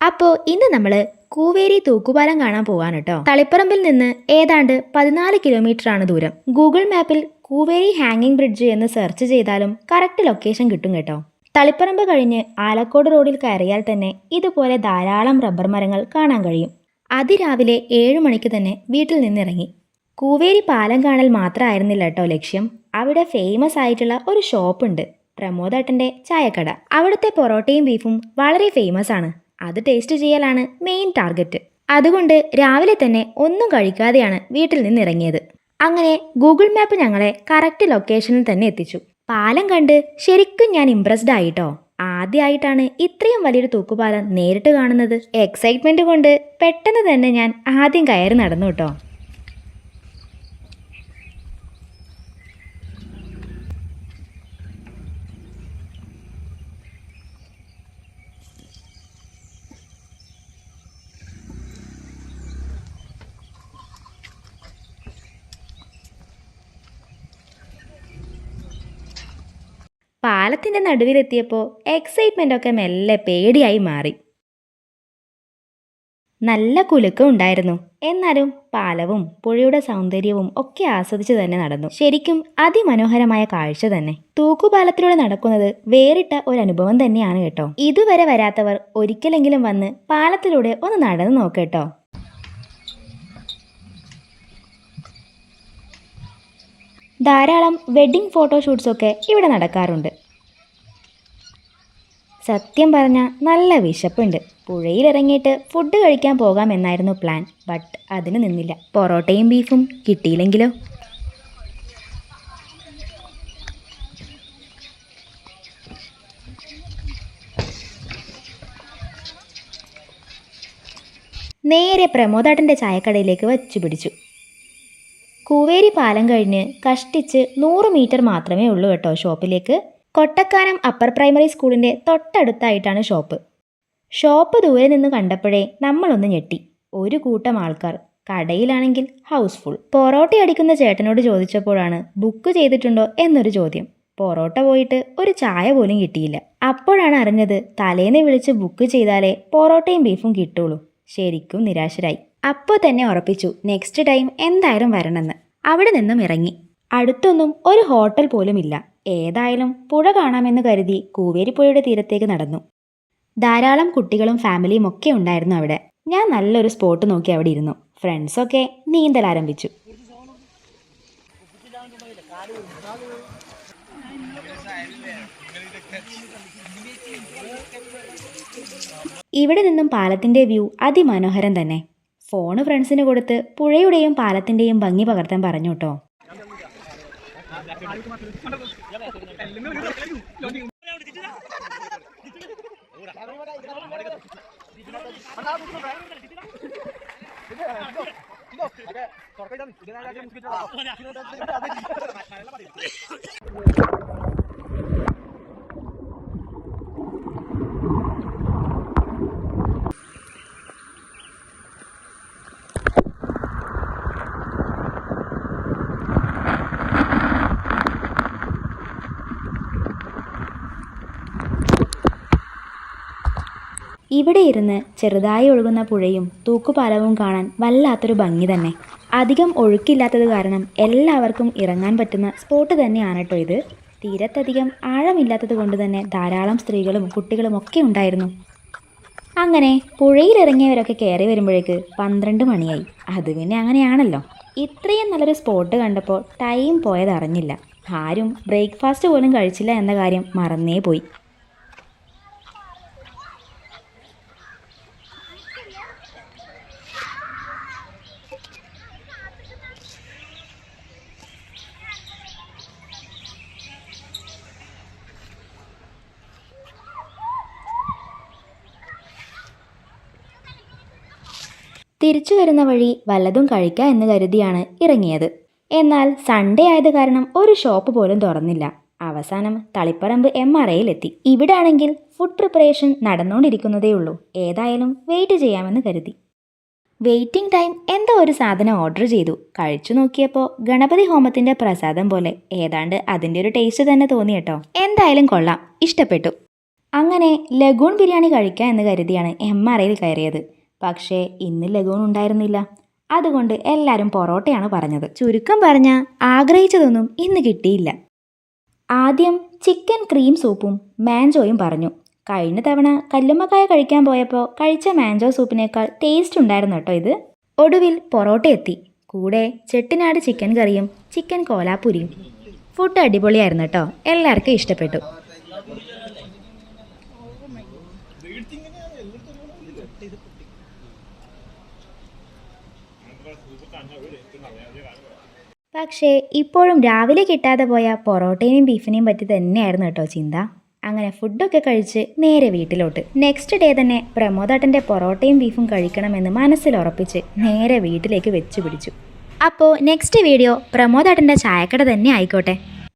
അപ്പോൾ ഇന്ന് നമ്മൾ കൂവേരി തൂക്കുപാലം കാണാൻ പോവാണ് കേട്ടോ. തളിപ്പറമ്പിൽ നിന്ന് ഏതാണ്ട് 14 കിലോമീറ്റർ ആണ് ദൂരം. ഗൂഗിൾ മാപ്പിൽ കൂവേരി ഹാങ്ങിങ് ബ്രിഡ്ജ് എന്ന് സെർച്ച് ചെയ്താലും കറക്റ്റ് ലൊക്കേഷൻ കിട്ടും കേട്ടോ. തളിപ്പറമ്പ് കഴിഞ്ഞ് ആലക്കോട് റോഡിൽ കയറിയാൽ തന്നെ ഇതുപോലെ ധാരാളം റബ്ബർ മരങ്ങൾ കാണാൻ കഴിയും. അതിരാവിലെ 7 മണിക്ക് തന്നെ വീട്ടിൽ നിന്നിറങ്ങി. കൂവേരി പാലം കാണൽ മാത്രമായിരുന്നില്ല കേട്ടോ ലക്ഷ്യം. അവിടെ ഫേമസ് ആയിട്ടുള്ള ഒരു ഷോപ്പ് ഉണ്ട്, പ്രമോദേട്ടൻ്റെ ചായക്കട. അവിടുത്തെ പൊറോട്ടയും ബീഫും വളരെ ഫേമസ് ആണ്. അത് ടേസ്റ്റ് ചെയ്യലാണ് മെയിൻ ടാർഗറ്റ്. അതുകൊണ്ട് രാവിലെ തന്നെ ഒന്നും കഴിക്കാതെയാണ് വീട്ടിൽ നിന്നിറങ്ങിയത്. അങ്ങനെ ഗൂഗിൾ മാപ്പ് ഞങ്ങളെ കറക്റ്റ് ലൊക്കേഷനിൽ തന്നെ എത്തിച്ചു. പാലം കണ്ട് ശരിക്കും ഞാൻ ഇംപ്രസ്ഡ് ആയിട്ടോ. ആദ്യമായിട്ടാണ് ഇത്രയും വലിയൊരു തൂക്കുപാലം നേരിട്ട് കാണുന്നത്. എക്സൈറ്റ്മെന്റ് കൊണ്ട് പെട്ടെന്ന് തന്നെ ഞാൻ ആദ്യം കയറി നടന്നു കേട്ടോ. പാലത്തിൻ്റെ നടുവിലെത്തിയപ്പോൾ എക്സൈറ്റ്മെൻ്റ് ഒക്കെ മെല്ലെ പേടിയായി മാറി. നല്ല കുലുക്കം ഉണ്ടായിരുന്നു. എന്നാലും പാലവും പുഴയുടെ സൗന്ദര്യവും ഒക്കെ ആസ്വദിച്ച് തന്നെ നടന്നു. ശരിക്കും അതിമനോഹരമായ കാഴ്ച തന്നെ. തൂക്കുപാലത്തിലൂടെ നടക്കുന്നത് വേറിട്ട ഒരു അനുഭവം തന്നെയാണ് കേട്ടോ. ഇതുവരെ വരാത്തവർ ഒരിക്കലെങ്കിലും വന്ന് പാലത്തിലൂടെ ഒന്ന് നടന്നു നോക്കേട്ടോ. ധാരാളം വെഡ്ഡിംഗ് ഫോട്ടോഷൂട്ട്സൊക്കെ ഇവിടെ നടക്കാറുണ്ട്. സത്യം പറഞ്ഞാൽ നല്ല വിശപ്പുണ്ട്. പുഴയിലിറങ്ങിയിട്ട് ഫുഡ് കഴിക്കാൻ പോകാമെന്നായിരുന്നു പ്ലാൻ. ബട്ട് അതിന് നിന്നില്ല. പൊറോട്ടയും ബീഫും കിട്ടിയില്ലെങ്കിലോ? നേരെ പ്രമോദേട്ടൻ്റെ ചായക്കടയിലേക്ക് വച്ചു പിടിച്ചു. കൂവേരി പാലം കഴിഞ്ഞ് കഷ്ടിച്ച് 100 മീറ്റർ മാത്രമേ ഉള്ളൂ കേട്ടോ ഷോപ്പിലേക്ക്. കൊട്ടക്കാനം അപ്പർ പ്രൈമറി സ്കൂളിൻ്റെ തൊട്ടടുത്തായിട്ടാണ് ഷോപ്പ്. ഷോപ്പ് ദൂരെ നിന്ന് കണ്ടപ്പോഴേ നമ്മളൊന്ന് ഞെട്ടി. ഒരു കൂട്ടം ആൾക്കാർ. കടയിലാണെങ്കിൽ ഹൗസ്ഫുൾ. പൊറോട്ട അടിക്കുന്ന ചേട്ടനോട് ചോദിച്ചപ്പോഴാണ് ബുക്ക് ചെയ്തിട്ടുണ്ടോ എന്നൊരു ചോദ്യം. പൊറോട്ട പോയിട്ട് ഒരു ചായ പോലും കിട്ടിയില്ല. അപ്പോഴാണ് അറിഞ്ഞത് തലേന്ന് വിളിച്ച് ബുക്ക് ചെയ്താലേ പൊറോട്ടയും ബീഫും കിട്ടുള്ളൂ. ശരിക്കും നിരാശരായി. അപ്പോൾ തന്നെ ഉറപ്പിച്ചു നെക്സ്റ്റ് ടൈം എന്തായാലും വരണമെന്ന്. അവിടെ നിന്നും ഇറങ്ങി. അടുത്തൊന്നും ഒരു ഹോട്ടൽ പോലും ഇല്ല. ഏതായാലും പുഴ കാണാമെന്ന് കരുതി കൂവേരി പുഴയുടെ തീരത്തേക്ക് നടന്നു. ധാരാളം കുട്ടികളും ഫാമിലിയും ഒക്കെ ഉണ്ടായിരുന്നു അവിടെ. ഞാൻ നല്ലൊരു സ്പോട്ട് നോക്കി അവിടെ ഇരുന്നു. ഫ്രണ്ട്സൊക്കെ നീന്തൽ ആരംഭിച്ചു. ഇവിടെ നിന്നും പാലത്തിൻ്റെ വ്യൂ അതിമനോഹരം തന്നെ. ഫോണ് ഫ്രണ്ട്സിന് കൊടുത്ത് പുഴയുടെയും പാലത്തിൻ്റെയും ഭംഗി പകർത്താൻ പറഞ്ഞു കേട്ടോ. ഇവിടെ ഇരുന്ന് ചെറുതായി ഒഴുകുന്ന പുഴയും തൂക്കുപാലവും കാണാൻ വല്ലാത്തൊരു ഭംഗി തന്നെ. അധികം ഒഴുക്കില്ലാത്തത് കാരണം എല്ലാവർക്കും ഇറങ്ങാൻ പറ്റുന്ന സ്പോട്ട് തന്നെയാണ് കേട്ടോ ഇത്. തീരത്തധികം ആഴമില്ലാത്തത് കൊണ്ട് തന്നെ ധാരാളം സ്ത്രീകളും കുട്ടികളും ഒക്കെ ഉണ്ടായിരുന്നു. അങ്ങനെ പുഴയിലിറങ്ങിയവരൊക്കെ കയറി വരുമ്പോഴേക്ക് 12 മണിയായി. അത് പിന്നെ അങ്ങനെയാണല്ലോ. ഇത്രയും നല്ലൊരു സ്പോട്ട് കണ്ടപ്പോൾ ടൈം പോയത് അറിഞ്ഞില്ല. ആരും ബ്രേക്ക്ഫാസ്റ്റ് പോലും കഴിച്ചില്ല എന്ന കാര്യം മറന്നേ പോയി. തിരിച്ചു വരുന്ന വഴി വല്ലതും കഴിക്കാം എന്ന് കരുതിയാണ് ഇറങ്ങിയത്. എന്നാൽ സൺഡേ ആയത് കാരണം ഒരു ഷോപ്പ് പോലും തുറന്നില്ല. അവസാനം തളിപ്പറമ്പ് MRAയിലെത്തി. ഇവിടെ ആണെങ്കിൽ ഫുഡ് പ്രിപ്പറേഷൻ നടന്നുകൊണ്ടിരിക്കുന്നതേ ഉള്ളൂ. ഏതായാലും വെയിറ്റ് ചെയ്യാമെന്ന് കരുതി. വെയിറ്റിംഗ് ടൈം എന്തോ ഒരു സാധനം ഓർഡർ ചെയ്തു. കഴിച്ചു നോക്കിയപ്പോൾ ഗണപതി ഹോമത്തിൻ്റെ പ്രസാദം പോലെ. ഏതാണ്ട് അതിൻ്റെ ഒരു ടേസ്റ്റ് തന്നെ തോന്നി കേട്ടോ. എന്തായാലും കൊള്ളാം, ഇഷ്ടപ്പെട്ടു. അങ്ങനെ ലഗൂൺ ബിരിയാണി കഴിക്കാം എന്ന് കരുതിയാണ് MRIയിൽ കയറിയത്. പക്ഷേ ഇന്ന് ലഗൂൺ ഉണ്ടായിരുന്നില്ല. അതുകൊണ്ട് എല്ലാവരും പൊറോട്ടയാണ് പറഞ്ഞത്. ചുരുക്കം പറഞ്ഞാൽ ആഗ്രഹിച്ചതൊന്നും ഇന്ന് കിട്ടിയില്ല. ആദ്യം ചിക്കൻ ക്രീം സൂപ്പും മാഞ്ചോയും പറഞ്ഞു. കഴിഞ്ഞ തവണ കല്ലുമ്മക്കായ കഴിക്കാൻ പോയപ്പോൾ കഴിച്ച മാഞ്ചോ സൂപ്പിനേക്കാൾ ടേസ്റ്റ് ഉണ്ടായിരുന്നു കേട്ടോ ഇത്. ഒടുവിൽ പൊറോട്ട എത്തി. കൂടെ ചെട്ടിനാട് ചിക്കൻ കറിയും ചിക്കൻ കോലാപ്പൂരിയും. ഫുഡ് അടിപൊളിയായിരുന്നു കേട്ടോ, എല്ലാവർക്കും ഇഷ്ടപ്പെട്ടു. പക്ഷേ ഇപ്പോഴും രാവിലെ കിട്ടാതെ പോയ പൊറോട്ടയും ബീഫിനെയും പറ്റി തന്നെയായിരുന്നു കേട്ടോ ചിന്ത. അങ്ങനെ ഫുഡൊക്കെ കഴിച്ച് നേരെ വീട്ടിലോട്ട്. നെക്സ്റ്റ് ഡേ തന്നെ പ്രമോദേട്ടൻ്റെ പൊറോട്ടയും ബീഫും കഴിക്കണമെന്ന് മനസ്സിൽ ഉറപ്പിച്ച് നേരെ വീട്ടിലേക്ക് വെച്ചു പിടിച്ചു. അപ്പോൾ നെക്സ്റ്റ് വീഡിയോ പ്രമോദേട്ടൻ്റെ ചായക്കട തന്നെ ആയിക്കോട്ടെ.